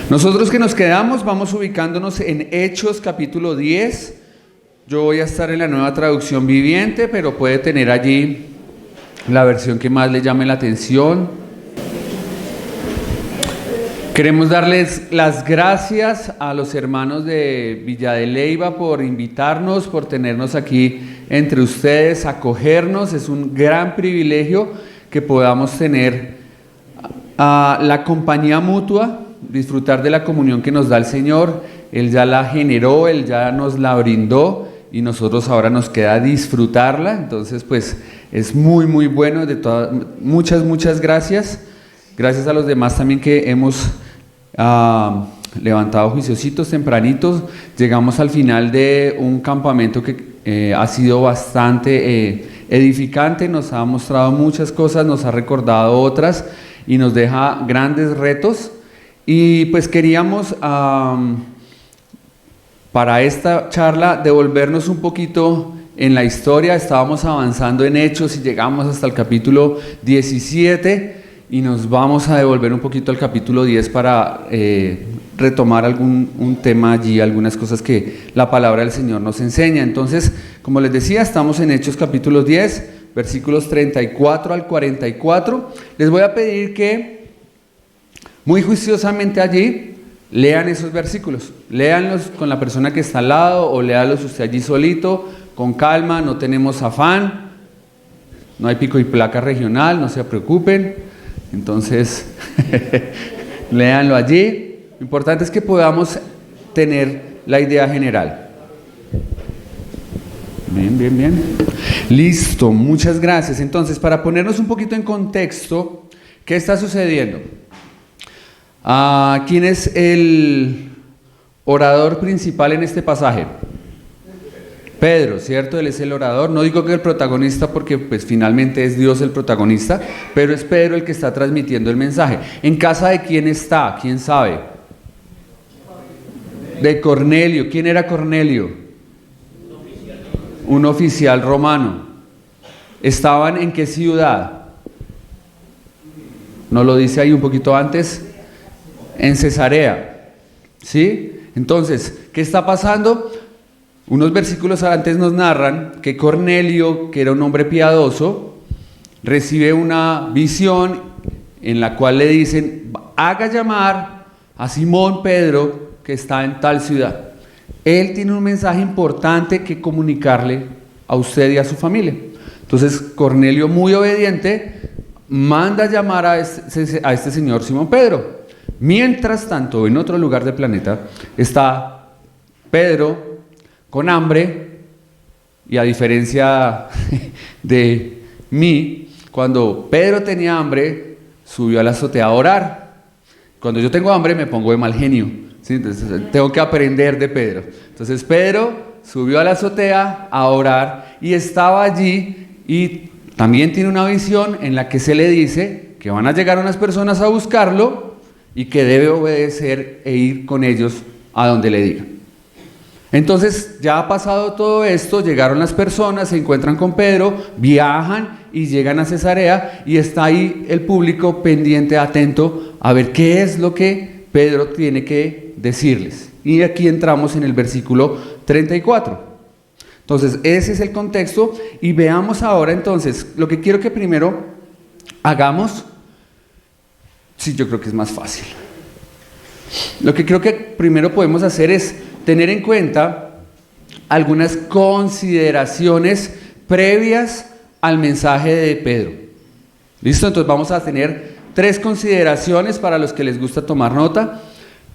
Nosotros que nos quedamos, vamos ubicándonos en Hechos capítulo 10. Yo voy a estar en la Nueva Traducción Viviente, pero puede tener allí la versión que más le llame la atención. Queremos darles las gracias a los hermanos de Villa de Leyva por invitarnos, por tenernos aquí entre ustedes, acogernos. Es un gran privilegio que podamos tener la compañía mutua, disfrutar de la comunión que nos da el Señor. Él ya la generó, Él ya nos la brindó y nosotros ahora nos queda disfrutarla. Entonces pues es muy muy bueno. Muchas gracias. Gracias a los demás también que hemos levantado juiciositos tempranitos. Llegamos al final de un campamento que ha sido bastante edificante, nos ha mostrado muchas cosas, nos ha recordado otras y nos deja grandes retos. Y pues queríamos para esta charla devolvernos un poquito en la historia. Estábamos avanzando en Hechos y llegamos hasta el capítulo 17 y nos vamos a devolver un poquito al capítulo 10 para retomar un tema allí, algunas cosas que la palabra del Señor nos enseña. Entonces, como les decía, estamos en Hechos capítulo 10, versículos 34 al 44. Les voy a pedir que muy juiciosamente allí lean esos versículos, léanlos con la persona que está al lado o léanlos usted allí solito, con calma, no tenemos afán, no hay pico y placa regional, no se preocupen. Entonces léanlo allí. Lo importante es que podamos tener la idea general. Bien. Listo, muchas gracias. Entonces, para ponernos un poquito en contexto, ¿qué está sucediendo? ¿Quién es el orador principal en este pasaje? Pedro, ¿cierto? Él es el orador. No digo que el protagonista porque pues finalmente es Dios el protagonista, pero es Pedro el que está transmitiendo el mensaje. ¿En casa de quién está? ¿Quién sabe? De Cornelio. ¿Quién era Cornelio? Un oficial romano. ¿Estaban en qué ciudad? ¿No lo dice ahí un poquito antes? En Cesarea, ¿sí? Entonces, ¿qué está pasando? Unos versículos antes nos narran que Cornelio, que era un hombre piadoso, recibe una visión en la cual le dicen: haga llamar a Simón Pedro, que está en tal ciudad. Él tiene un mensaje importante que comunicarle a usted y a su familia. Entonces, Cornelio, muy obediente, manda llamar a este señor Simón Pedro. Mientras tanto, en otro lugar del planeta, está Pedro con hambre, y a diferencia de mí, cuando Pedro tenía hambre, subió a la azotea a orar. Cuando yo tengo hambre me pongo de mal genio, ¿sí? Entonces tengo que aprender de Pedro. Entonces Pedro subió a la azotea a orar y estaba allí, y también tiene una visión en la que se le dice que van a llegar unas personas a buscarlo y que debe obedecer e ir con ellos a donde le digan. Entonces ya ha pasado todo esto, llegaron las personas, se encuentran con Pedro, viajan y llegan a Cesarea, y está ahí el público pendiente, atento a ver qué es lo que Pedro tiene que decirles. Y aquí entramos en el versículo 34. Entonces ese es el contexto, y veamos ahora entonces, lo que quiero que primero hagamos. Sí, yo creo que es más fácil. Lo que creo que primero podemos hacer es tener en cuenta algunas consideraciones previas al mensaje de Pedro. ¿Listo? Entonces vamos a tener 3 consideraciones para los que les gusta tomar nota.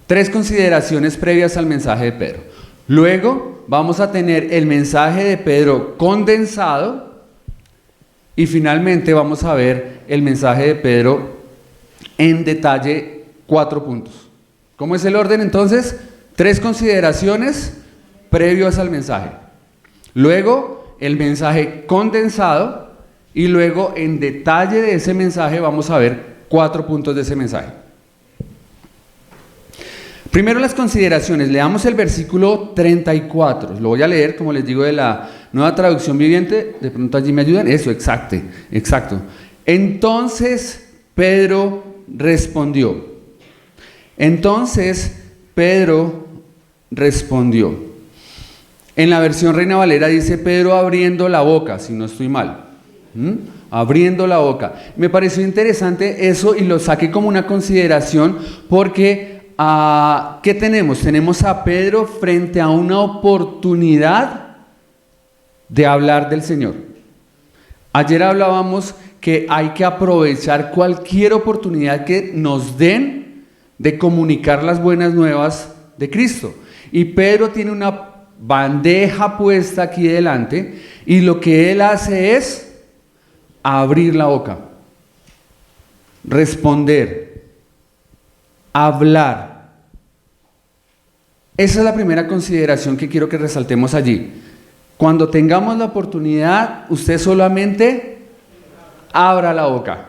3 consideraciones previas al mensaje de Pedro. Luego vamos a tener el mensaje de Pedro condensado. Y finalmente vamos a ver el mensaje de Pedro en detalle, 4 puntos. ¿Cómo es el orden entonces? 3 consideraciones previas al mensaje, luego el mensaje condensado, y luego en detalle de ese mensaje vamos a ver 4 puntos de ese mensaje. Primero las consideraciones. Leamos el versículo 34. Lo voy a leer, como les digo, de la Nueva Traducción Viviente. De pronto allí me ayudan. Eso, exacto. Entonces Pedro respondió: Entonces Pedro respondió. En la versión Reina Valera dice Pedro abriendo la boca, si no estoy mal. Abriendo la boca. Me pareció interesante eso y lo saqué como una consideración porque ¿qué tenemos? Tenemos a Pedro frente a una oportunidad de hablar del Señor. Ayer hablábamos que hay que aprovechar cualquier oportunidad que nos den de comunicar las buenas nuevas de Cristo. Y Pedro tiene una bandeja puesta aquí delante y lo que él hace es abrir la boca, responder, hablar. Esa es la primera consideración que quiero que resaltemos allí. Cuando tengamos la oportunidad, usted solamente abra la boca,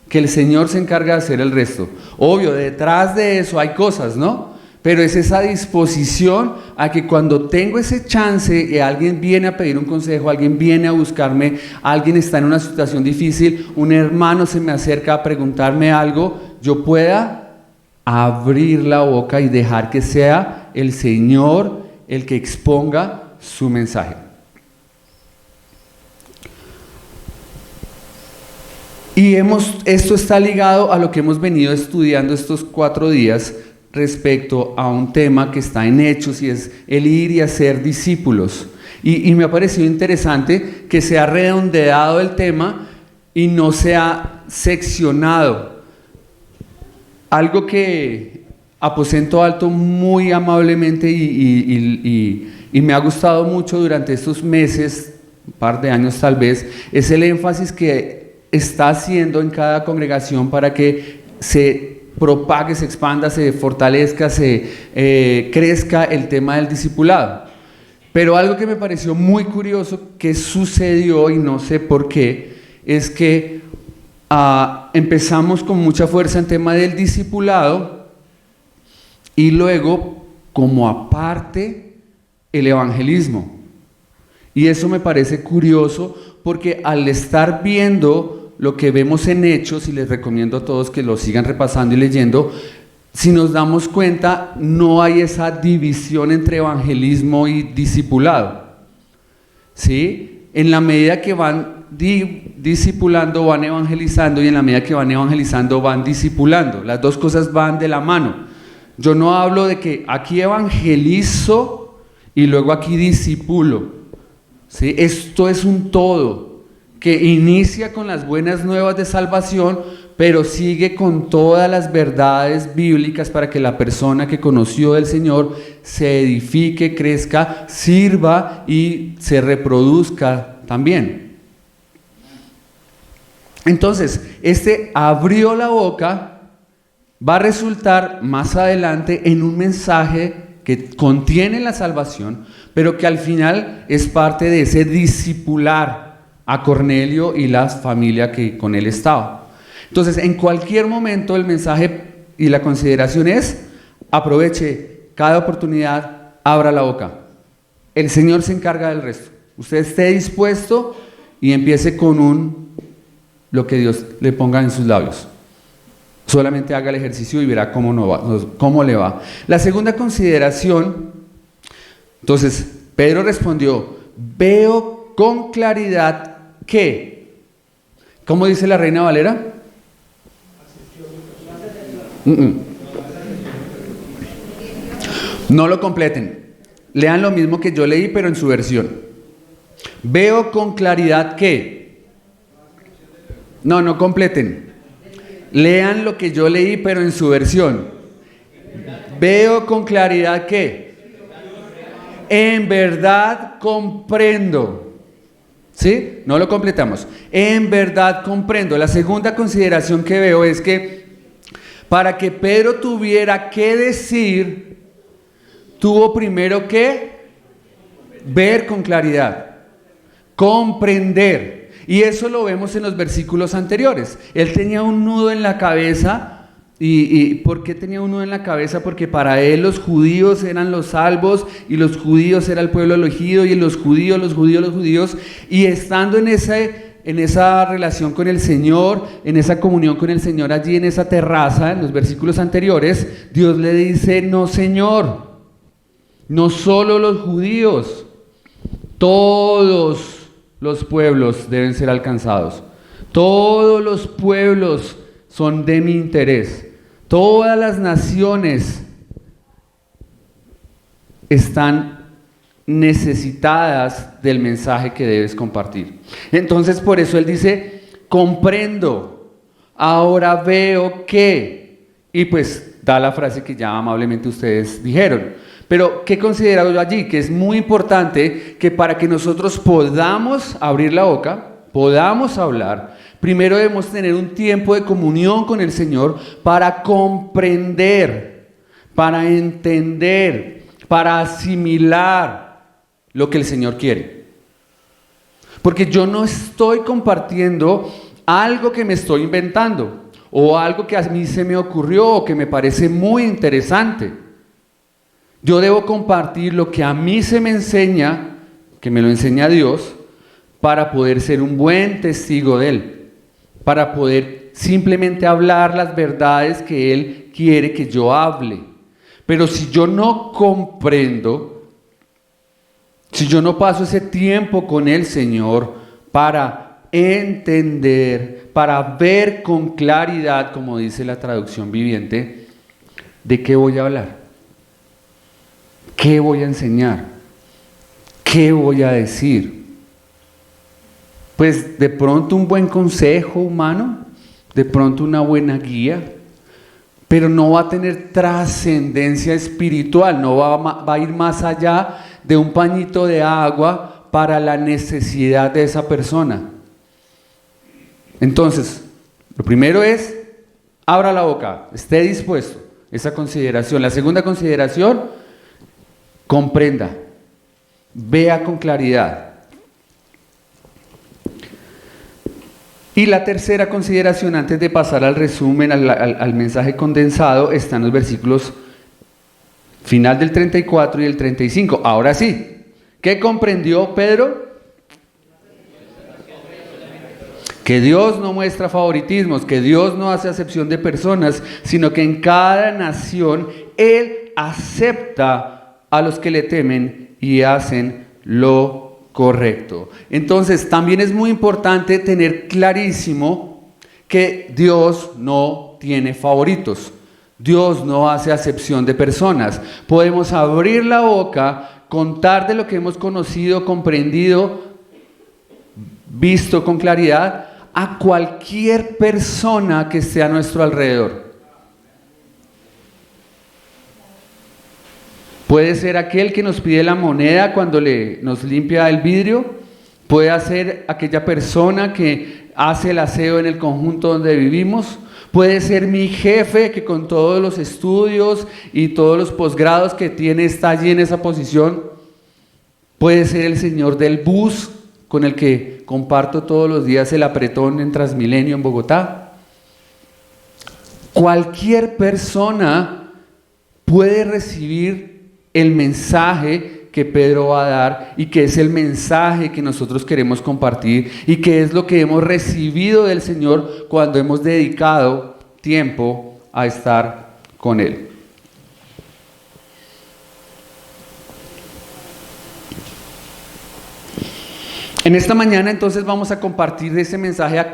que el Señor se encarga de hacer el resto. Obvio, detrás de eso hay cosas, ¿no? Pero es esa disposición a que cuando tengo ese chance y alguien viene a pedir un consejo, alguien viene a buscarme, alguien está en una situación difícil, un hermano se me acerca a preguntarme algo, yo pueda abrir la boca y dejar que sea el Señor el que exponga su mensaje. Y esto está ligado a lo que hemos venido estudiando estos 4 días respecto a un tema que está en Hechos y es el ir y hacer discípulos. Y me ha parecido interesante que se ha redondeado el tema y no se ha seccionado. Algo que Aposento Alto muy amablemente y me ha gustado mucho durante estos meses, un par de años tal vez, es el énfasis que está haciendo en cada congregación para que se propague, se expanda, se fortalezca, se crezca el tema del discipulado. Pero algo que me pareció muy curioso que sucedió y no sé por qué, es que empezamos con mucha fuerza en tema del discipulado y luego como aparte el evangelismo. Y eso me parece curioso porque al estar viendo lo que vemos en Hechos, y les recomiendo a todos que lo sigan repasando y leyendo, si nos damos cuenta, no hay esa división entre evangelismo y discipulado. ¿Sí? En la medida que van discipulando, van evangelizando, y en la medida que van evangelizando, van discipulando. Las dos cosas van de la mano. Yo no hablo de que aquí evangelizo y luego aquí discipulo. ¿Sí? Esto es un todo que inicia con las buenas nuevas de salvación, pero sigue con todas las verdades bíblicas para que la persona que conoció del Señor se edifique, crezca, sirva y se reproduzca también. Entonces, abrió la boca va a resultar más adelante en un mensaje que contiene la salvación, pero que al final es parte de ese discipular a Cornelio y la familia que con él estaba. Entonces, en cualquier momento el mensaje y la consideración es: aproveche cada oportunidad, abra la boca. El Señor se encarga del resto. Usted esté dispuesto y empiece con lo que Dios le ponga en sus labios. Solamente haga el ejercicio y verá cómo le va. La segunda consideración, entonces, Pedro respondió: veo con claridad que, ¿cómo dice la Reina Valera? No lo completen. Lean lo mismo que yo leí, pero en su versión. Veo con claridad que. No completen. Lean lo que yo leí, pero en su versión. Veo con claridad que en verdad comprendo. ¿Sí? No lo completamos. En verdad comprendo. La segunda consideración que veo es que para que Pedro tuviera que decir, tuvo primero que ver con claridad, comprender. Y eso lo vemos en los versículos anteriores. Él tenía un nudo en la cabeza. ¿Y por qué tenía un nudo en la cabeza? Porque para él los judíos eran los salvos, y los judíos era el pueblo elegido, y los judíos, y estando en ese en esa relación con el Señor, en esa comunión con el Señor allí en esa terraza, en los versículos anteriores, Dios le dice: no, Señor, no solo los judíos, todos los pueblos deben ser alcanzados. Todos los pueblos son de mi interés. Todas las naciones están necesitadas del mensaje que debes compartir. Entonces, por eso él dice: comprendo, ahora veo que, y pues da la frase que ya amablemente ustedes dijeron. Pero ¿qué considero yo allí? Que es muy importante que para que nosotros podamos abrir la boca, podamos hablar, primero debemos tener un tiempo de comunión con el Señor para comprender, para entender, para asimilar lo que el Señor quiere. Porque yo no estoy compartiendo algo que me estoy inventando o algo que a mí se me ocurrió o que me parece muy interesante. Yo debo compartir lo que a mí se me enseña, que me lo enseña Dios, para poder ser un buen testigo de Él, para poder simplemente hablar las verdades que Él quiere que yo hable. Pero si yo no comprendo, si yo no paso ese tiempo con el Señor para entender, para ver con claridad, como dice la traducción viviente, ¿de qué voy a hablar? ¿Qué voy a enseñar? ¿Qué voy a decir? Pues de pronto un buen consejo humano, de pronto una buena guía, pero no va a tener trascendencia espiritual, no va a ir más allá de un pañito de agua para la necesidad de esa persona. Entonces, lo primero es: abra la boca, esté dispuesto, esa consideración. La segunda consideración: comprenda, vea con claridad. Y la tercera consideración, antes de pasar al resumen, al mensaje condensado, está en los versículos final del 34 y el 35. Ahora sí, ¿qué comprendió Pedro? Que Dios no muestra favoritismos, que Dios no hace acepción de personas, sino que en cada nación Él acepta a los que le temen y hacen lo correcto. Entonces, también es muy importante tener clarísimo que Dios no tiene favoritos. Dios no hace acepción de personas. Podemos abrir la boca, contar de lo que hemos conocido, comprendido, visto con claridad a cualquier persona que esté a nuestro alrededor. Puede ser aquel que nos pide la moneda cuando nos limpia el vidrio. Puede ser aquella persona que hace el aseo en el conjunto donde vivimos. Puede ser mi jefe que con todos los estudios y todos los posgrados que tiene está allí en esa posición. Puede ser el señor del bus con el que comparto todos los días el apretón en Transmilenio en Bogotá. Cualquier persona puede recibir el mensaje que Pedro va a dar y que es el mensaje que nosotros queremos compartir y que es lo que hemos recibido del Señor cuando hemos dedicado tiempo a estar con Él. En esta mañana entonces vamos a compartir ese mensaje.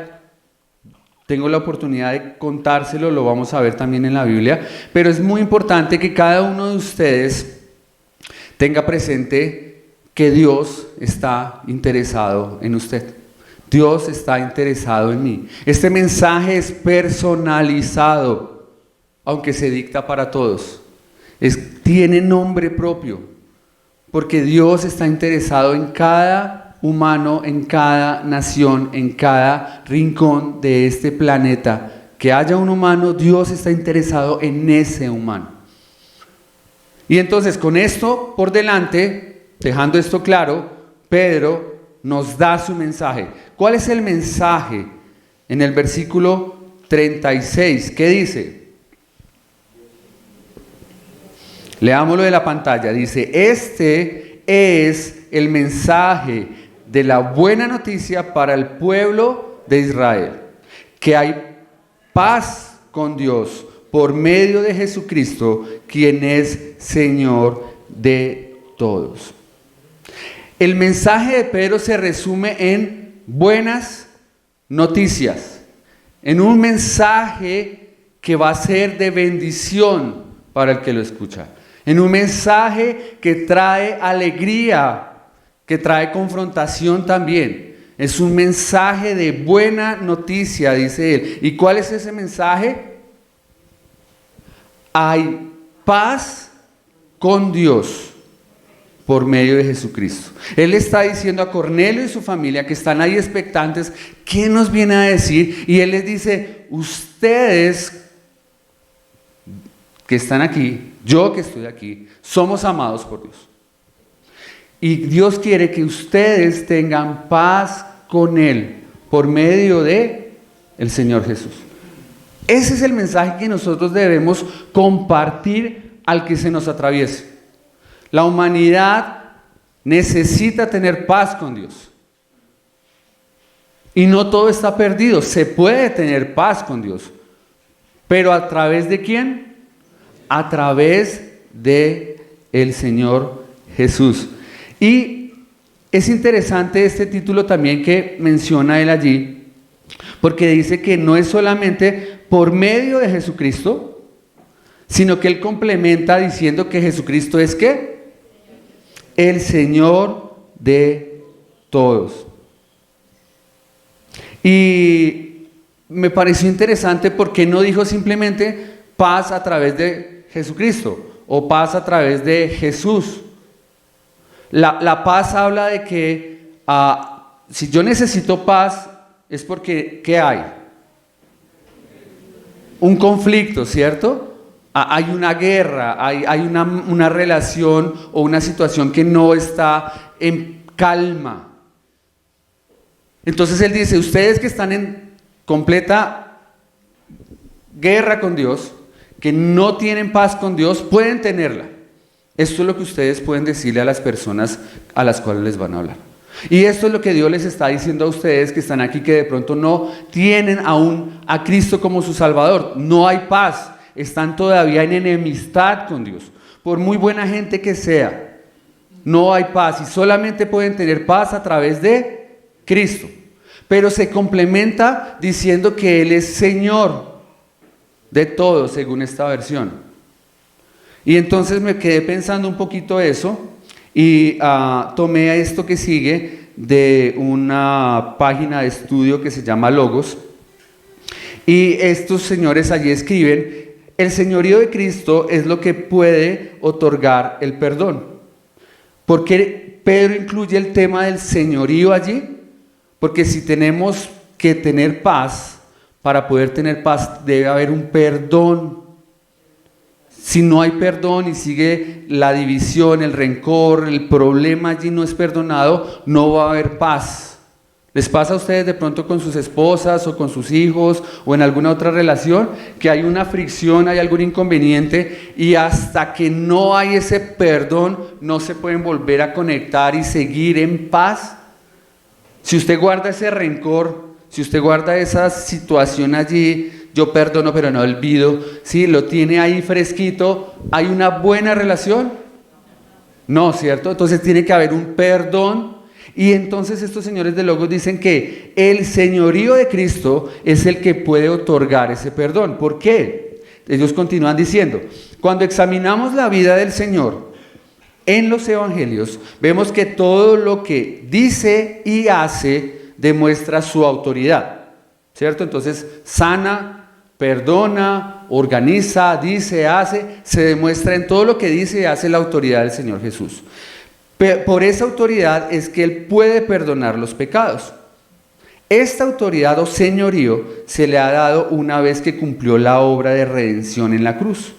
Tengo la oportunidad de contárselo, lo vamos a ver también en la Biblia, pero es muy importante que cada uno de ustedes tenga presente que Dios está interesado en usted. Dios está interesado en mí. Este mensaje es personalizado, aunque se dicta para todos. Tiene nombre propio, porque Dios está interesado en cada humano, en cada nación, en cada rincón de este planeta. Que haya un humano, Dios está interesado en ese humano. Y entonces, con esto por delante, dejando esto claro, Pedro nos da su mensaje. ¿Cuál es el mensaje? En el versículo 36, ¿qué dice? Leámoslo de la pantalla. Dice: este es el mensaje de la buena noticia para el pueblo de Israel, que hay paz con Dios por medio de Jesucristo, quien es Señor de todos. El mensaje de Pedro se resume en buenas noticias, en un mensaje que va a ser de bendición para el que lo escucha, en un mensaje que trae alegría, que trae confrontación también. Es un mensaje de buena noticia, dice él. ¿Y cuál es ese mensaje? Hay paz con Dios por medio de Jesucristo. Él está diciendo a Cornelio y su familia que están ahí expectantes, ¿qué nos viene a decir? Y él les dice, ustedes que están aquí, yo que estoy aquí, somos amados por Dios. Y Dios quiere que ustedes tengan paz con Él por medio de el Señor Jesús. Ese es el mensaje que nosotros debemos compartir al que se nos atraviese. La humanidad necesita tener paz con Dios. Y no todo está perdido, se puede tener paz con Dios. Pero ¿a través de quién? A través de el Señor Jesús. Y es interesante este título también que menciona él allí, porque dice que no es solamente por medio de Jesucristo, sino que él complementa diciendo que Jesucristo es ¿qué? El Señor de todos. Y me pareció interesante porque no dijo simplemente paz a través de Jesucristo o paz a través de Jesús. La paz habla de que si yo necesito paz es porque ¿qué hay? Un conflicto, ¿cierto? Hay una guerra, hay una relación o una situación que no está en calma. Entonces él dice, ustedes que están en completa guerra con Dios, que no tienen paz con Dios, pueden tenerla. Esto es lo que ustedes pueden decirle a las personas a las cuales les van a hablar. Y esto es lo que Dios les está diciendo a ustedes que están aquí, que de pronto no tienen aún a Cristo como su Salvador. No hay paz, están todavía en enemistad con Dios. Por muy buena gente que sea, no hay paz y solamente pueden tener paz a través de Cristo. Pero se complementa diciendo que Él es Señor de todo, según esta versión. Y entonces me quedé pensando un poquito eso y tomé esto que sigue de una página de estudio que se llama Logos. Y estos señores allí escriben, el señorío de Cristo es lo que puede otorgar el perdón. ¿Por qué Pedro incluye el tema del señorío allí? Porque si tenemos que tener paz, para poder tener paz debe haber un perdón. Si no hay perdón y sigue la división, el rencor, el problema allí no es perdonado, no va a haber paz. ¿Les pasa a ustedes de pronto con sus esposas o con sus hijos o en alguna otra relación que hay una fricción, hay algún inconveniente y hasta que no hay ese perdón no se pueden volver a conectar y seguir en paz? Si usted guarda ese rencor, si usted guarda esa situación allí, yo perdono pero no olvido, ¿sí? Lo tiene ahí fresquito, ¿hay una buena relación? No, ¿cierto? Entonces tiene que haber un perdón. Y entonces estos señores de Logos dicen que el señorío de Cristo es el que puede otorgar ese perdón. ¿Por qué? Ellos continúan diciendo, cuando examinamos la vida del Señor en los evangelios, vemos que todo lo que dice y hace demuestra su autoridad, ¿cierto? Entonces sana, perdona, organiza, dice, hace, se demuestra en todo lo que dice y hace la autoridad del Señor Jesús. Por esa autoridad es que Él puede perdonar los pecados. Esta autoridad o señorío se le ha dado una vez que cumplió la obra de redención en la cruz.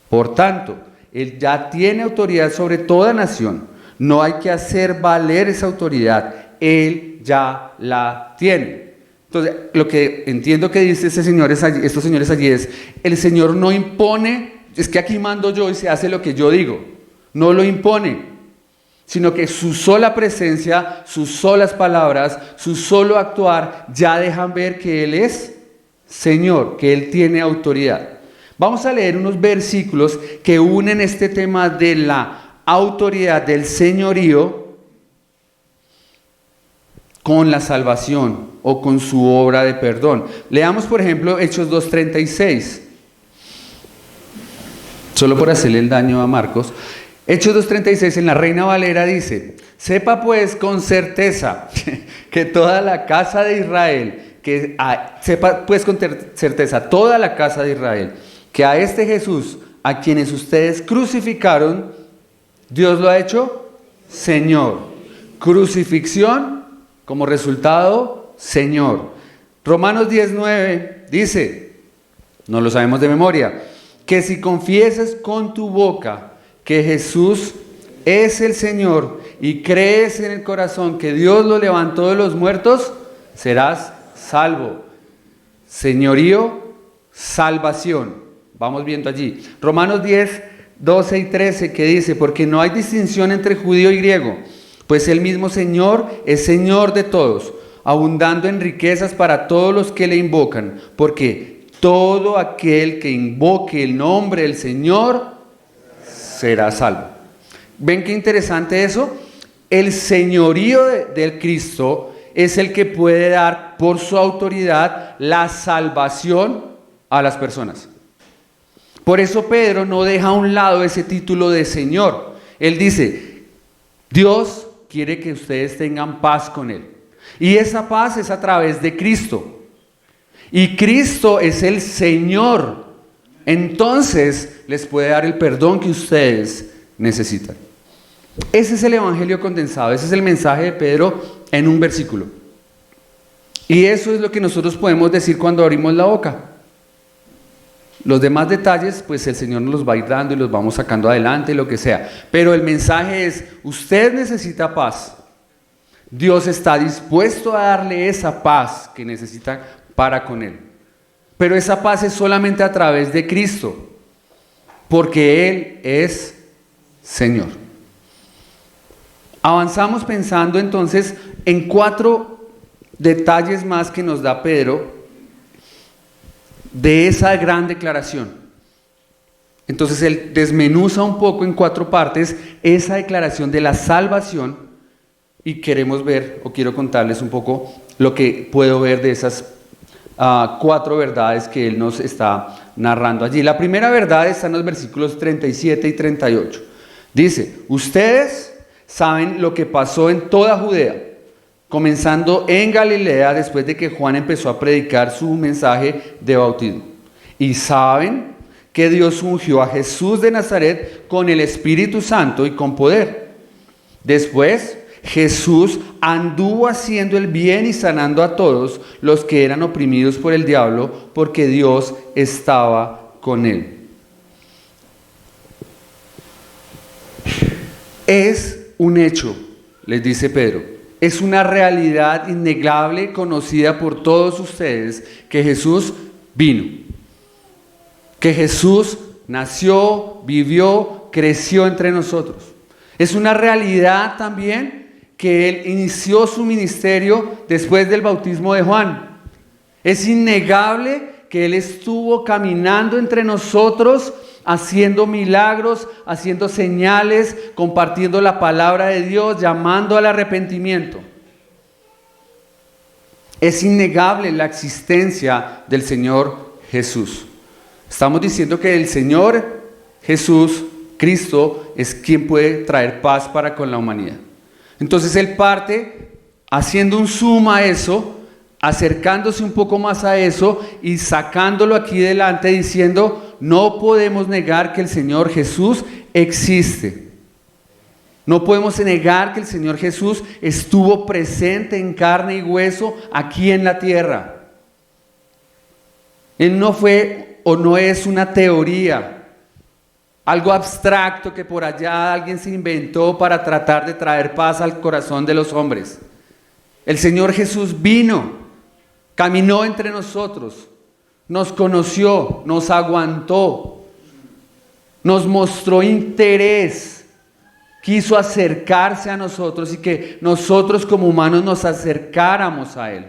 Por tanto, Él ya tiene autoridad sobre toda nación. No hay que hacer valer esa autoridad. Él ya la tiene. Entonces, lo que entiendo que dice estos señores allí es, el Señor no impone, es que aquí mando yo y se hace lo que yo digo. No lo impone. sino que su sola presencia, sus solas palabras, su solo actuar ya dejan ver que Él es Señor, que Él tiene autoridad. Vamos a leer unos versículos que unen este tema de la autoridad del señorío con la salvación o con su obra de perdón. Leamos, por ejemplo, Hechos 2:36. Solo por hacerle el daño a Marcos. Hechos 2:36 en la Reina Valera dice: sepa pues con certeza que toda la casa de Israel, sepa pues con certeza toda la casa de Israel, que a este Jesús, a quienes ustedes crucificaron, Dios lo ha hecho Señor. Crucifixión como resultado, Señor. Romanos 10:9 dice, no lo sabemos de memoria, que si confiesas con tu boca que Jesús es el Señor y crees en el corazón que Dios lo levantó de los muertos, serás salvo. Señorío, salvación. Vamos viendo allí. Romanos 10:12 y 13 que dice, porque no hay distinción entre judío y griego, pues el mismo Señor es Señor de todos, abundando en riquezas para todos los que le invocan, porque todo aquel que invoque el nombre del Señor será salvo. ¿Ven qué interesante eso? El señorío del Cristo es el que puede dar por su autoridad la salvación a las personas. Por eso Pedro no deja a un lado ese título de Señor. Él dice, Dios quiere que ustedes tengan paz con Él. Y esa paz es a través de Cristo. Y Cristo es el Señor. Entonces les puede dar el perdón que ustedes necesitan. Ese es el evangelio condensado. Ese es el mensaje de Pedro en un versículo. Y eso es lo que nosotros podemos decir cuando abrimos la boca. Los demás detalles, pues el Señor nos los va a ir dando y los vamos sacando adelante, lo que sea. Pero el mensaje es, usted necesita paz. Dios está dispuesto a darle esa paz que necesita para con Él. Pero esa paz es solamente a través de Cristo, porque Él es Señor. Avanzamos pensando entonces en 4 detalles más que nos da Pedro de esa gran declaración. Entonces él desmenuza un poco en 4 partes esa declaración de la salvación y queremos ver, o quiero contarles un poco lo que puedo ver de esas 4 verdades que él nos está narrando allí. La primera verdad está en los versículos 37 y 38. Dice, ustedes saben lo que pasó en toda Judea, comenzando en Galilea después de que Juan empezó a predicar su mensaje de bautismo. Y saben que Dios ungió a Jesús de Nazaret con el Espíritu Santo y con poder. Después Jesús anduvo haciendo el bien y sanando a todos los que eran oprimidos por el diablo, porque Dios estaba con él. Es un hecho, les dice Pedro, es una realidad innegable conocida por todos ustedes que Jesús vino, que Jesús nació, vivió, creció entre nosotros. Es una realidad también que Él inició su ministerio después del bautismo de Juan. Es innegable que Él estuvo caminando entre nosotros, haciendo milagros, haciendo señales, compartiendo la palabra de Dios, llamando al arrepentimiento. Es innegable la existencia del Señor Jesús. Estamos diciendo que el Señor Jesús, Cristo, es quien puede traer paz para con la humanidad. Entonces Él parte haciendo un zoom a eso, acercándose un poco más a eso y sacándolo aquí delante diciendo, no podemos negar que el Señor Jesús existe. No podemos negar que el Señor Jesús estuvo presente en carne y hueso aquí en la tierra. Él no fue o no es una teoría, algo abstracto que por allá alguien se inventó para tratar de traer paz al corazón de los hombres. El Señor Jesús vino, caminó entre nosotros, nos conoció, nos aguantó, nos mostró interés, quiso acercarse a nosotros y que nosotros como humanos nos acercáramos a Él.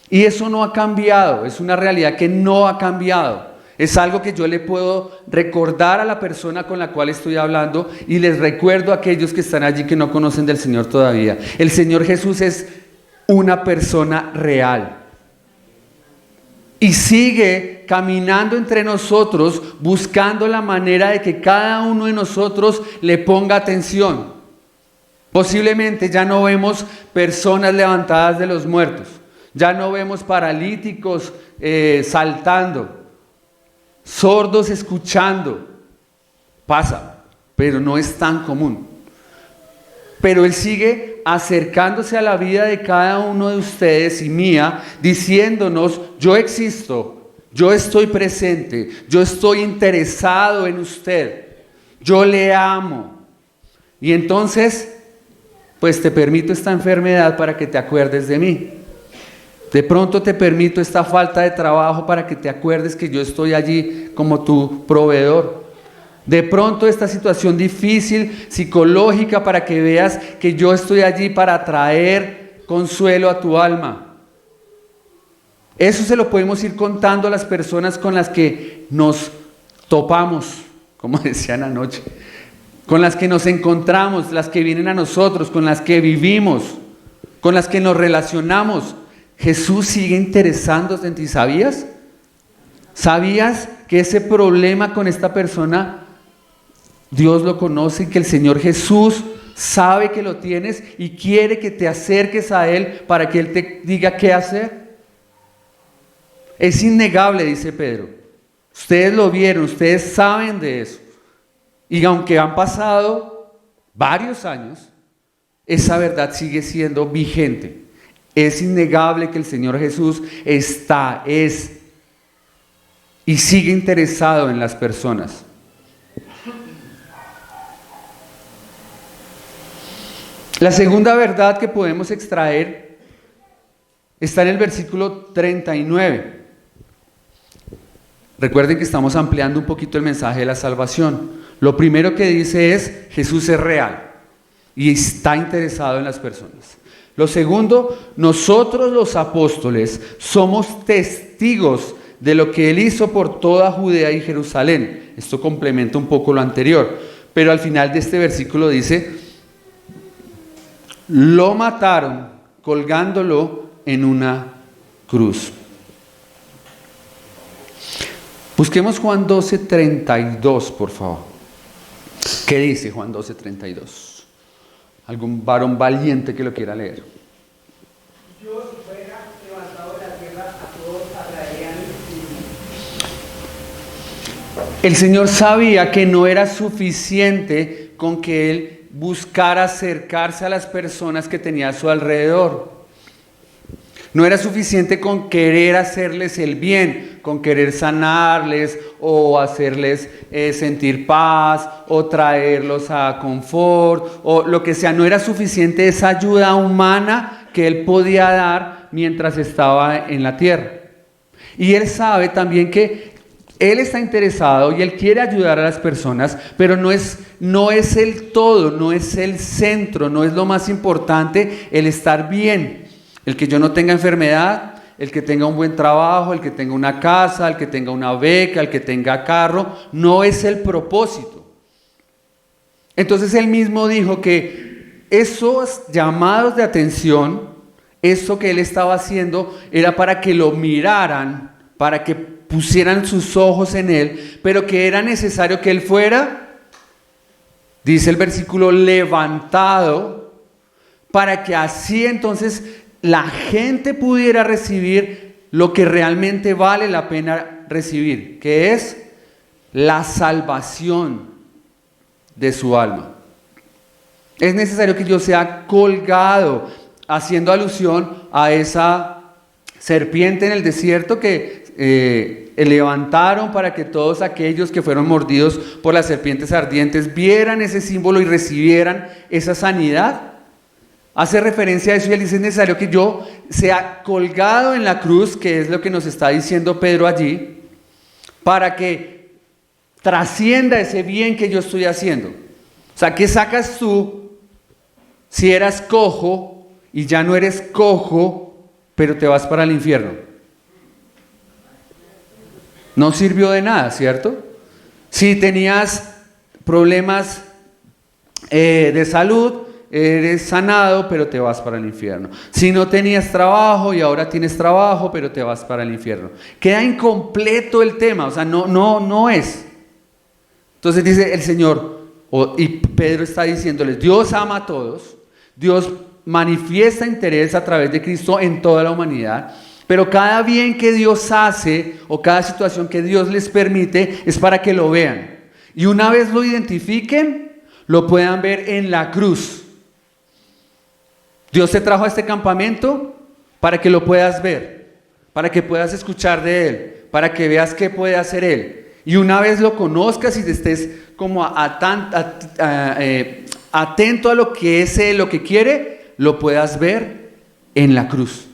Y eso no ha cambiado, es una realidad que no ha cambiado. Es algo que yo le puedo recordar a la persona con la cual estoy hablando y les recuerdo a aquellos que están allí que no conocen del Señor todavía. El Señor Jesús es una persona real. Y sigue caminando entre nosotros buscando la manera de que cada uno de nosotros le ponga atención. Posiblemente ya no vemos personas levantadas de los muertos. Ya no vemos paralíticos saltando. Sordos escuchando. Pasa, pero no es tan común. Pero Él sigue acercándose a la vida de cada uno de ustedes y mía, diciéndonos: yo existo, yo estoy presente, yo estoy interesado en usted, yo le amo. Y entonces, pues te permito esta enfermedad para que te acuerdes de mí. De pronto te permito esta falta de trabajo para que te acuerdes que yo estoy allí como tu proveedor. De pronto esta situación difícil, psicológica, para que veas que yo estoy allí para traer consuelo a tu alma. Eso se lo podemos ir contando a las personas con las que nos topamos, como decían anoche, con las que nos encontramos, las que vienen a nosotros, con las que vivimos, con las que nos relacionamos. Jesús sigue interesándose en ti. ¿Sabías? ¿Sabías que ese problema con esta persona Dios lo conoce y que el Señor Jesús sabe que lo tienes y quiere que te acerques a Él para que Él te diga qué hacer? Es innegable, dice Pedro. Ustedes lo vieron, ustedes saben de eso. Y aunque han pasado varios años, esa verdad sigue siendo vigente. Es innegable que el Señor Jesús es y sigue interesado en las personas. La segunda verdad que podemos extraer está en el versículo 39. Recuerden que estamos ampliando un poquito el mensaje de la salvación. Lo primero que dice es: Jesús es real y está interesado en las personas. Lo segundo, nosotros los apóstoles somos testigos de lo que Él hizo por toda Judea y Jerusalén. Esto complementa un poco lo anterior, pero al final de este versículo dice: lo mataron colgándolo en una cruz. Busquemos Juan 12:32, por favor. ¿Qué dice Juan 12:32? ¿Algún varón valiente que lo quiera leer? Yo, si fuera levantado de la tierra, a todos atraería a mí. El Señor sabía que no era suficiente con que Él buscara acercarse a las personas que tenía a su alrededor. No era suficiente con querer hacerles el bien, con querer sanarles o hacerles sentir paz o traerlos a confort o lo que sea. No era suficiente esa ayuda humana que Él podía dar mientras estaba en la tierra. Y Él sabe también que Él está interesado y Él quiere ayudar a las personas, pero no es el todo, no es el centro, no es lo más importante el estar bien. El que yo no tenga enfermedad, el que tenga un buen trabajo, el que tenga una casa, el que tenga una beca, el que tenga carro, no es el propósito. Entonces Él mismo dijo que esos llamados de atención, eso que Él estaba haciendo, era para que lo miraran, para que pusieran sus ojos en Él, pero que era necesario que Él fuera, dice el versículo, levantado, para que así entonces la gente pudiera recibir lo que realmente vale la pena recibir, que es la salvación de su alma. Es necesario que yo sea colgado, haciendo alusión a esa serpiente en el desierto que levantaron para que todos aquellos que fueron mordidos por las serpientes ardientes vieran ese símbolo y recibieran esa sanidad. Hace referencia a eso y Él dice: es necesario que yo sea colgado en la cruz, que es lo que nos está diciendo Pedro allí, para que trascienda ese bien que yo estoy haciendo. O sea, ¿qué sacas tú si eras cojo y ya no eres cojo, pero te vas para el infierno? No sirvió de nada, ¿cierto? Si tenías problemas de salud, eres sanado, pero te vas para el infierno. Si no tenías trabajo y ahora tienes trabajo, pero te vas para el infierno. Queda incompleto el tema, o sea, no es. Entonces dice el Señor, y Pedro está diciéndoles, Dios ama a todos, Dios manifiesta interés a través de Cristo en toda la humanidad, pero cada bien que Dios hace o cada situación que Dios les permite es para que lo vean. Y una vez lo identifiquen, lo puedan ver en la cruz. Dios te trajo a este campamento para que lo puedas ver, para que puedas escuchar de Él, para que veas qué puede hacer Él. Y una vez lo conozcas y te estés como atento a lo que es Él, lo que quiere, lo puedas ver en la cruz.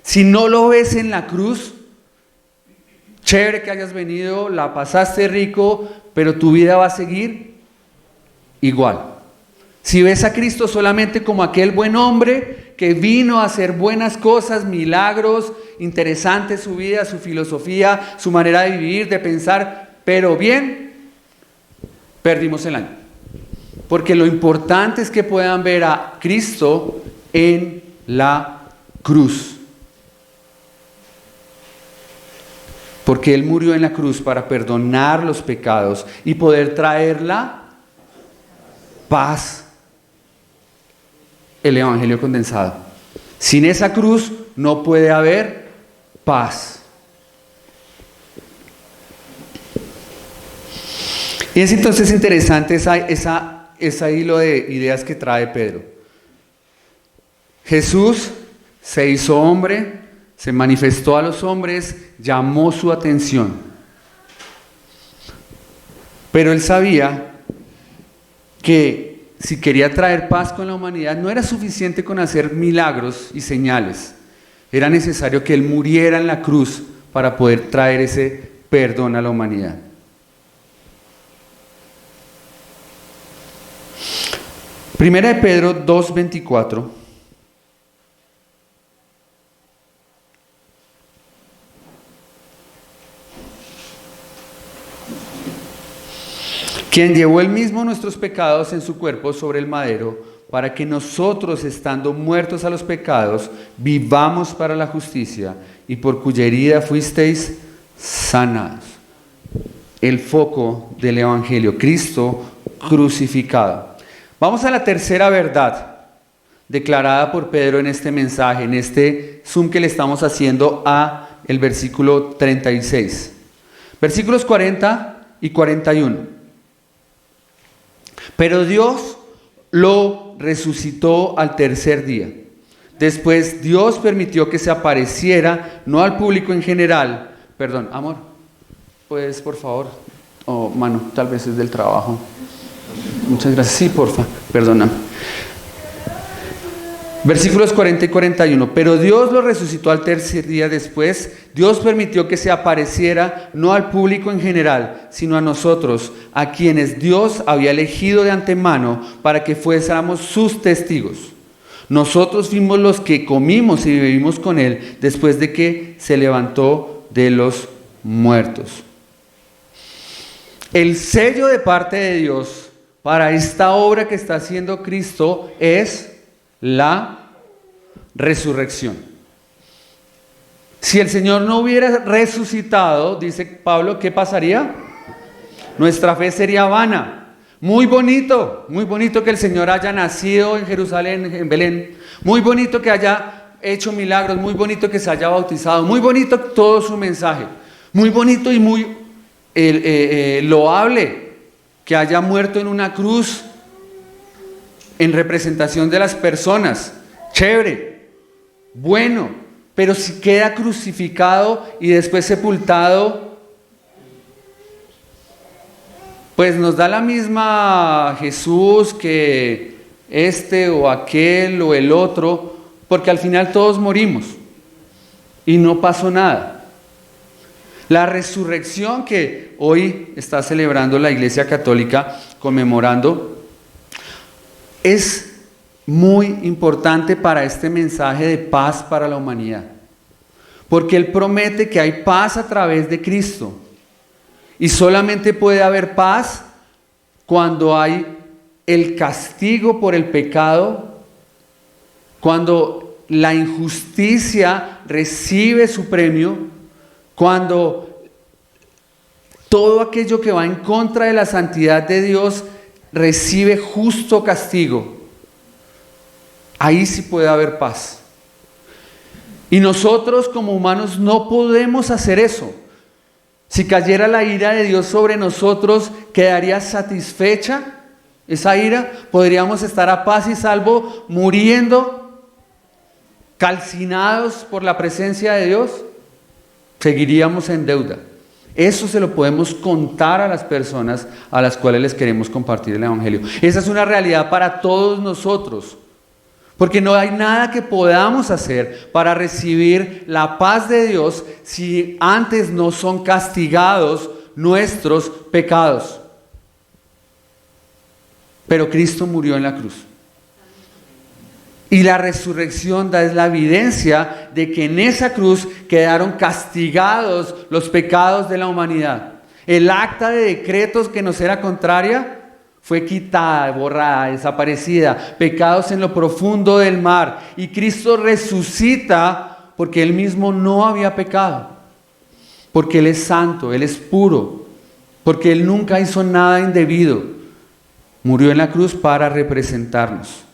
Si no lo ves en la cruz, chévere que hayas venido, la pasaste rico, pero tu vida va a seguir igual. Si ves a Cristo solamente como aquel buen hombre que vino a hacer buenas cosas, milagros, interesante su vida, su filosofía, su manera de vivir, de pensar, pero bien, perdimos el año. Porque lo importante es que puedan ver a Cristo en la cruz. Porque Él murió en la cruz para perdonar los pecados y poder traer la paz. El Evangelio condensado. Sin esa cruz no puede haber paz. Y es entonces interesante esa hilo de ideas que trae Pedro. Jesús se hizo hombre, se manifestó a los hombres, llamó su atención. Pero él sabía que si quería traer paz con la humanidad, no era suficiente con hacer milagros y señales. Era necesario que Él muriera en la cruz para poder traer ese perdón a la humanidad. Primera de Pedro 2:24. Quien llevó él mismo nuestros pecados en su cuerpo sobre el madero, para que nosotros, estando muertos a los pecados, vivamos para la justicia, y por cuya herida fuisteis sanados. El foco del Evangelio, Cristo crucificado. Vamos a la tercera verdad declarada por Pedro en este mensaje, en este zoom que le estamos haciendo a el versículo 36. Versículos 40 y 41. Pero Dios lo resucitó al tercer día. Después Dios permitió que se apareciera, no al público en general. Perdón, amor, pues por favor, mano, tal vez es del trabajo. Muchas gracias, sí, porfa, perdóname. Versículos 40 y 41. Pero Dios lo resucitó al tercer día después. Dios permitió que se apareciera no al público en general, sino a nosotros, a quienes Dios había elegido de antemano para que fuésemos sus testigos. Nosotros fuimos los que comimos y bebimos con Él después de que se levantó de los muertos. El sello de parte de Dios para esta obra que está haciendo Cristo es la resurrección. Si el Señor no hubiera resucitado, dice Pablo, ¿qué pasaría? Nuestra fe sería vana. Muy bonito que el Señor haya nacido en Jerusalén, en Belén. Muy bonito que haya hecho milagros, muy bonito que se haya bautizado, muy bonito todo su mensaje. Muy bonito y muy loable que haya muerto en una cruz en representación de las personas, chévere, bueno, pero si queda crucificado y después sepultado, pues nos da la misma Jesús que este o aquel o el otro, porque al final todos morimos y no pasó nada. La resurrección que hoy está celebrando la Iglesia Católica, conmemorando, es muy importante para este mensaje de paz para la humanidad. Porque Él promete que hay paz a través de Cristo. Y solamente puede haber paz cuando hay el castigo por el pecado, cuando la injusticia recibe su premio, cuando todo aquello que va en contra de la santidad de Dios recibe justo castigo. Ahí sí puede haber paz. Y nosotros como humanos no podemos hacer eso. Si cayera la ira de Dios sobre nosotros, ¿quedaría satisfecha esa ira? ¿Podríamos estar a paz y salvo muriendo, calcinados por la presencia de Dios? Seguiríamos en deuda. Eso se lo podemos contar a las personas a las cuales les queremos compartir el Evangelio. Esa es una realidad para todos nosotros. Porque no hay nada que podamos hacer para recibir la paz de Dios si antes no son castigados nuestros pecados. Pero Cristo murió en la cruz. Y la resurrección es la evidencia de que en esa cruz quedaron castigados los pecados de la humanidad. El acta de decretos que nos era contraria fue quitada, borrada, desaparecida, pecados en lo profundo del mar. Y Cristo resucita porque Él mismo no había pecado, porque Él es santo, Él es puro, porque Él nunca hizo nada indebido. Murió en la cruz para representarnos.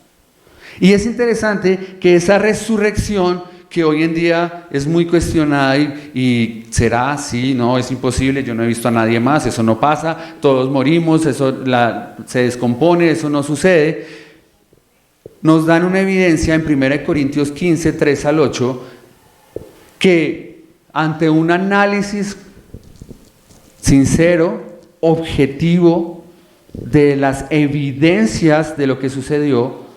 Y es interesante que esa resurrección, que hoy en día es muy cuestionada y será así, no, es imposible, yo no he visto a nadie más, eso no pasa, todos morimos, se descompone, eso no sucede. Nos dan una evidencia en 1 Corintios 15, 3 al 8, que ante un análisis sincero, objetivo, de las evidencias de lo que sucedió,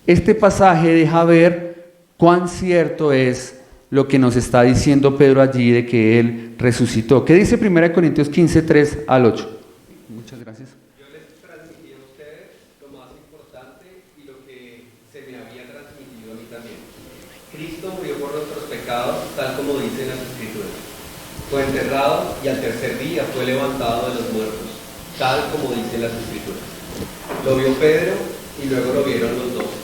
este pasaje deja ver cuán cierto es lo que nos está diciendo Pedro allí de que Él resucitó. ¿Qué dice 1 Corintios 15, 3 al 8? Muchas gracias. Yo les transmití a ustedes lo más importante y lo que se me había transmitido a mí también. Cristo murió por nuestros pecados, tal como dicen las Escrituras. Fue enterrado y al tercer día fue levantado de los muertos, tal como dicen las Escrituras. Lo vio Pedro y luego lo vieron los 12.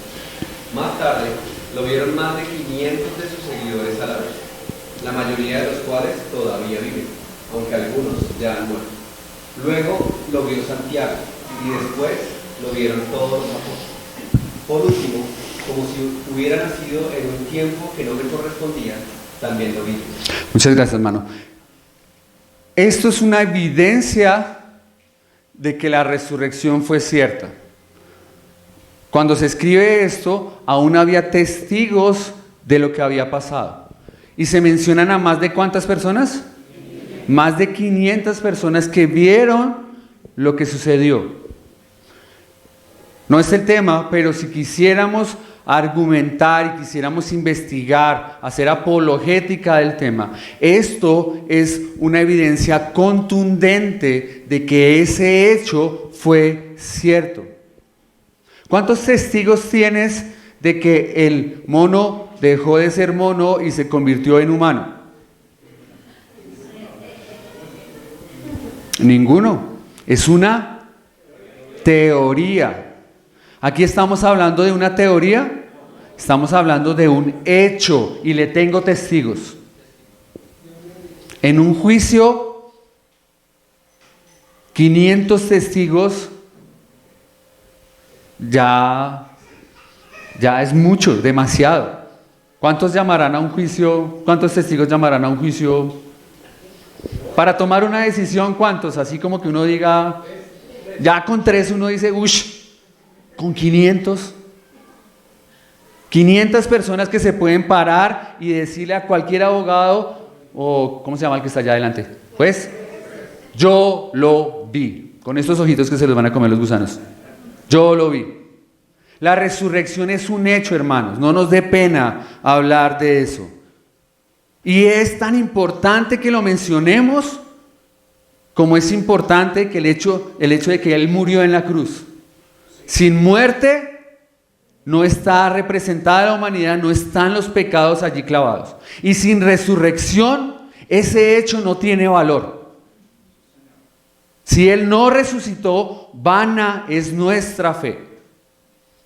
Más tarde, lo vieron más de 500 de sus seguidores a la vez, la mayoría de los cuales todavía viven, aunque algunos ya han muerto. Luego lo vio Santiago y después lo vieron todos los apóstoles. Por último, como si hubiera nacido en un tiempo que no me correspondía, también lo vi. Muchas gracias, hermano. Esto es una evidencia de que la resurrección fue cierta. Cuando se escribe esto, aún había testigos de lo que había pasado. Y se mencionan a más de ¿cuántas personas? Más de 500 personas que vieron lo que sucedió. No es el tema, pero si quisiéramos argumentar y quisiéramos investigar, hacer apologética del tema, esto es una evidencia contundente de que ese hecho fue cierto. ¿Cuántos testigos tienes de que el mono dejó de ser mono y se convirtió en humano? Ninguno. Es una teoría. Aquí estamos hablando de una teoría, estamos hablando de un hecho y le tengo testigos. En un juicio, 500 testigos ya es mucho, demasiado. ¿Cuántos llamarán a un juicio? ¿Cuántos testigos llamarán a un juicio? Para tomar una decisión, ¿cuántos? Así como que uno diga, ya con 3 uno dice, ush, con 500. 500 personas que se pueden parar y decirle a cualquier abogado, o ¿cómo se llama el que está allá adelante? Pues, yo lo vi. Con estos ojitos que se los van a comer los gusanos. Yo lo vi. La resurrección es un hecho, hermanos. No nos dé pena hablar de eso. Y es tan importante que lo mencionemos como es importante que el hecho de que Él murió en la cruz. Sin muerte no está representada la humanidad, no están los pecados allí clavados. Y sin resurrección, ese hecho no tiene valor. Si Él no resucitó, vana es nuestra fe.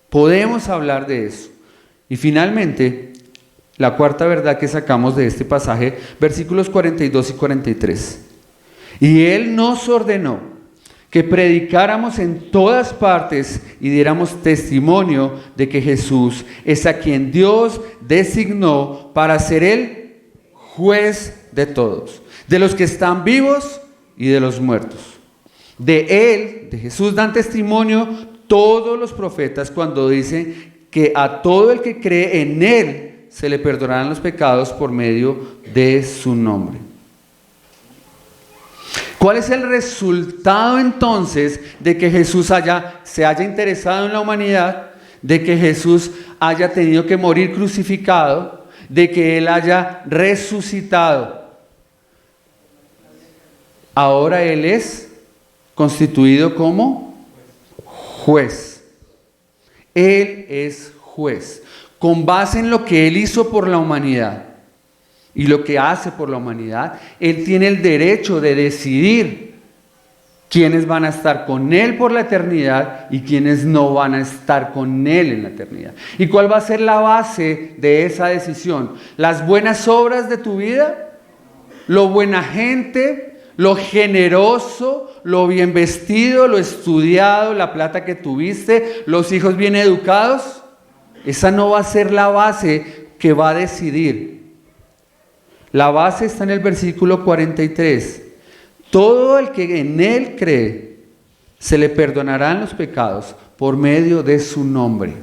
Podemos hablar de eso. Y finalmente, la cuarta verdad que sacamos de este pasaje, versículos 42 y 43. Y Él nos ordenó que predicáramos en todas partes y diéramos testimonio de que Jesús es a quien Dios designó para ser el juez de todos, de los que están vivos y de los muertos. De Él, de Jesús, dan testimonio todos los profetas cuando dicen que a todo el que cree en Él se le perdonarán los pecados por medio de su nombre. ¿Cuál es el resultado entonces de que Jesús se haya interesado en la humanidad, de que Jesús haya tenido que morir crucificado, de que Él haya resucitado? Ahora Él es constituido como juez. Él es juez. Con base en lo que Él hizo por la humanidad y lo que hace por la humanidad, Él tiene el derecho de decidir quiénes van a estar con Él por la eternidad y quiénes no van a estar con Él en la eternidad. ¿Y cuál va a ser la base de esa decisión? ¿Las buenas obras de tu vida? ¿Lo buena gente? ¿Lo generoso? ¿Lo bien vestido? ¿Lo estudiado? ¿La plata que tuviste? ¿Los hijos bien educados? Esa no va a ser la base que va a decidir. La base está en el versículo 43. Todo el que en Él cree, se le perdonarán los pecados por medio de su nombre.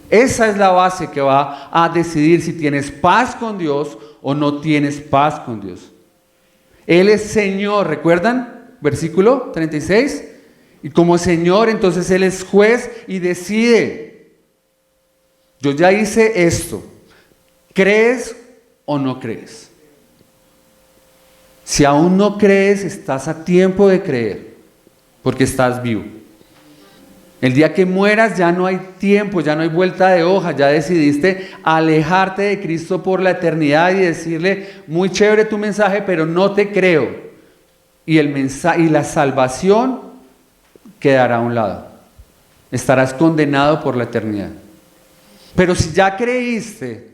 Esa es la base que va a decidir si tienes paz con Dios o no tienes paz con Dios. Él es Señor, ¿recuerdan? Versículo 36. Y como Señor, entonces Él es juez y decide. Yo ya hice esto. ¿Crees o no crees? Si aún no crees, estás a tiempo de creer, porque estás vivo. El día que mueras ya no hay tiempo, ya no hay vuelta de hoja, ya decidiste alejarte de Cristo por la eternidad y decirle, muy chévere tu mensaje, pero no te creo. Y la salvación quedará a un lado. Estarás condenado por la eternidad. Pero si ya creíste,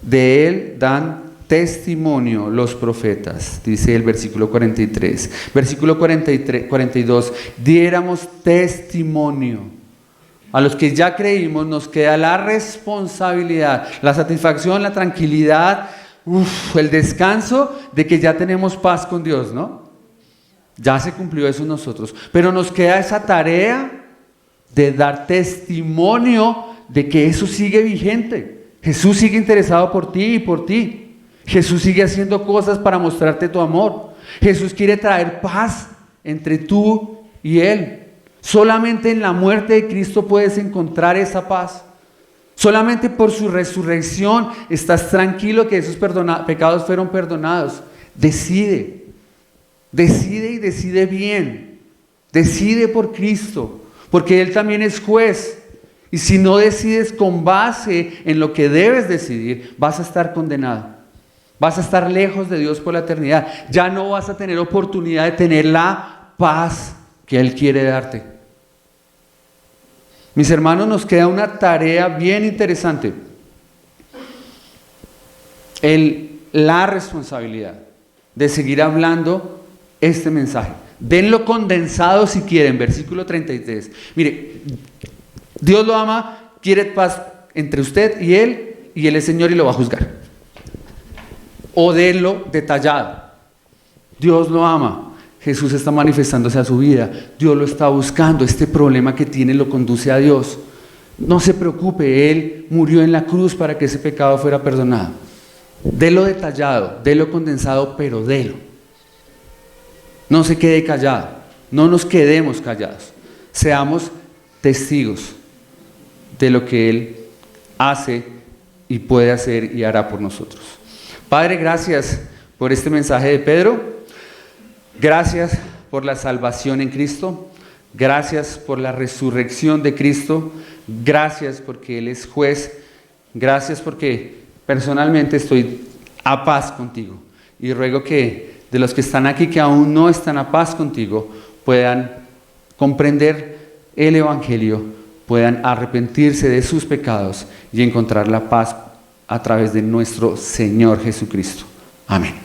de Él dan testimonio los profetas, dice el versículo 43. Versículo 42, diéramos testimonio. A los que ya creímos nos queda la responsabilidad, la satisfacción, la tranquilidad, el descanso de que ya tenemos paz con Dios, ¿no? Ya se cumplió eso en nosotros. Pero nos queda esa tarea de dar testimonio de que eso sigue vigente. Jesús sigue interesado por ti y por ti. Jesús sigue haciendo cosas para mostrarte tu amor. Jesús quiere traer paz entre tú y Él. Solamente en la muerte de Cristo puedes encontrar esa paz. Solamente por su resurrección estás tranquilo que esos pecados fueron perdonados. Decide y decide bien. Decide por Cristo, porque Él también es juez. Y si no decides con base en lo que debes decidir, vas a estar condenado. Vas a estar lejos de Dios por la eternidad. Ya no vas a tener oportunidad de tener la paz que Él quiere darte. Mis hermanos, nos queda una tarea bien interesante. La responsabilidad de seguir hablando este mensaje. Denlo condensado si quieren, versículo 33. Mire, Dios lo ama, quiere paz entre usted y Él es Señor y lo va a juzgar. O denlo detallado. Dios lo ama, Jesús está manifestándose a su vida, Dios lo está buscando, este problema que tiene lo conduce a Dios. No se preocupe, Él murió en la cruz para que ese pecado fuera perdonado. Delo detallado, delo condensado, pero delo. No se quede callado, no nos quedemos callados, seamos testigos de lo que Él hace y puede hacer y hará por nosotros. Padre, gracias por este mensaje de Pedro. Gracias por la salvación en Cristo. Gracias por la resurrección de Cristo. Gracias porque Él es juez. Gracias porque personalmente estoy a paz contigo. Y ruego que de los que están aquí que aún no están a paz contigo puedan comprender el Evangelio, puedan arrepentirse de sus pecados y encontrar la paz a través de nuestro Señor Jesucristo. Amén.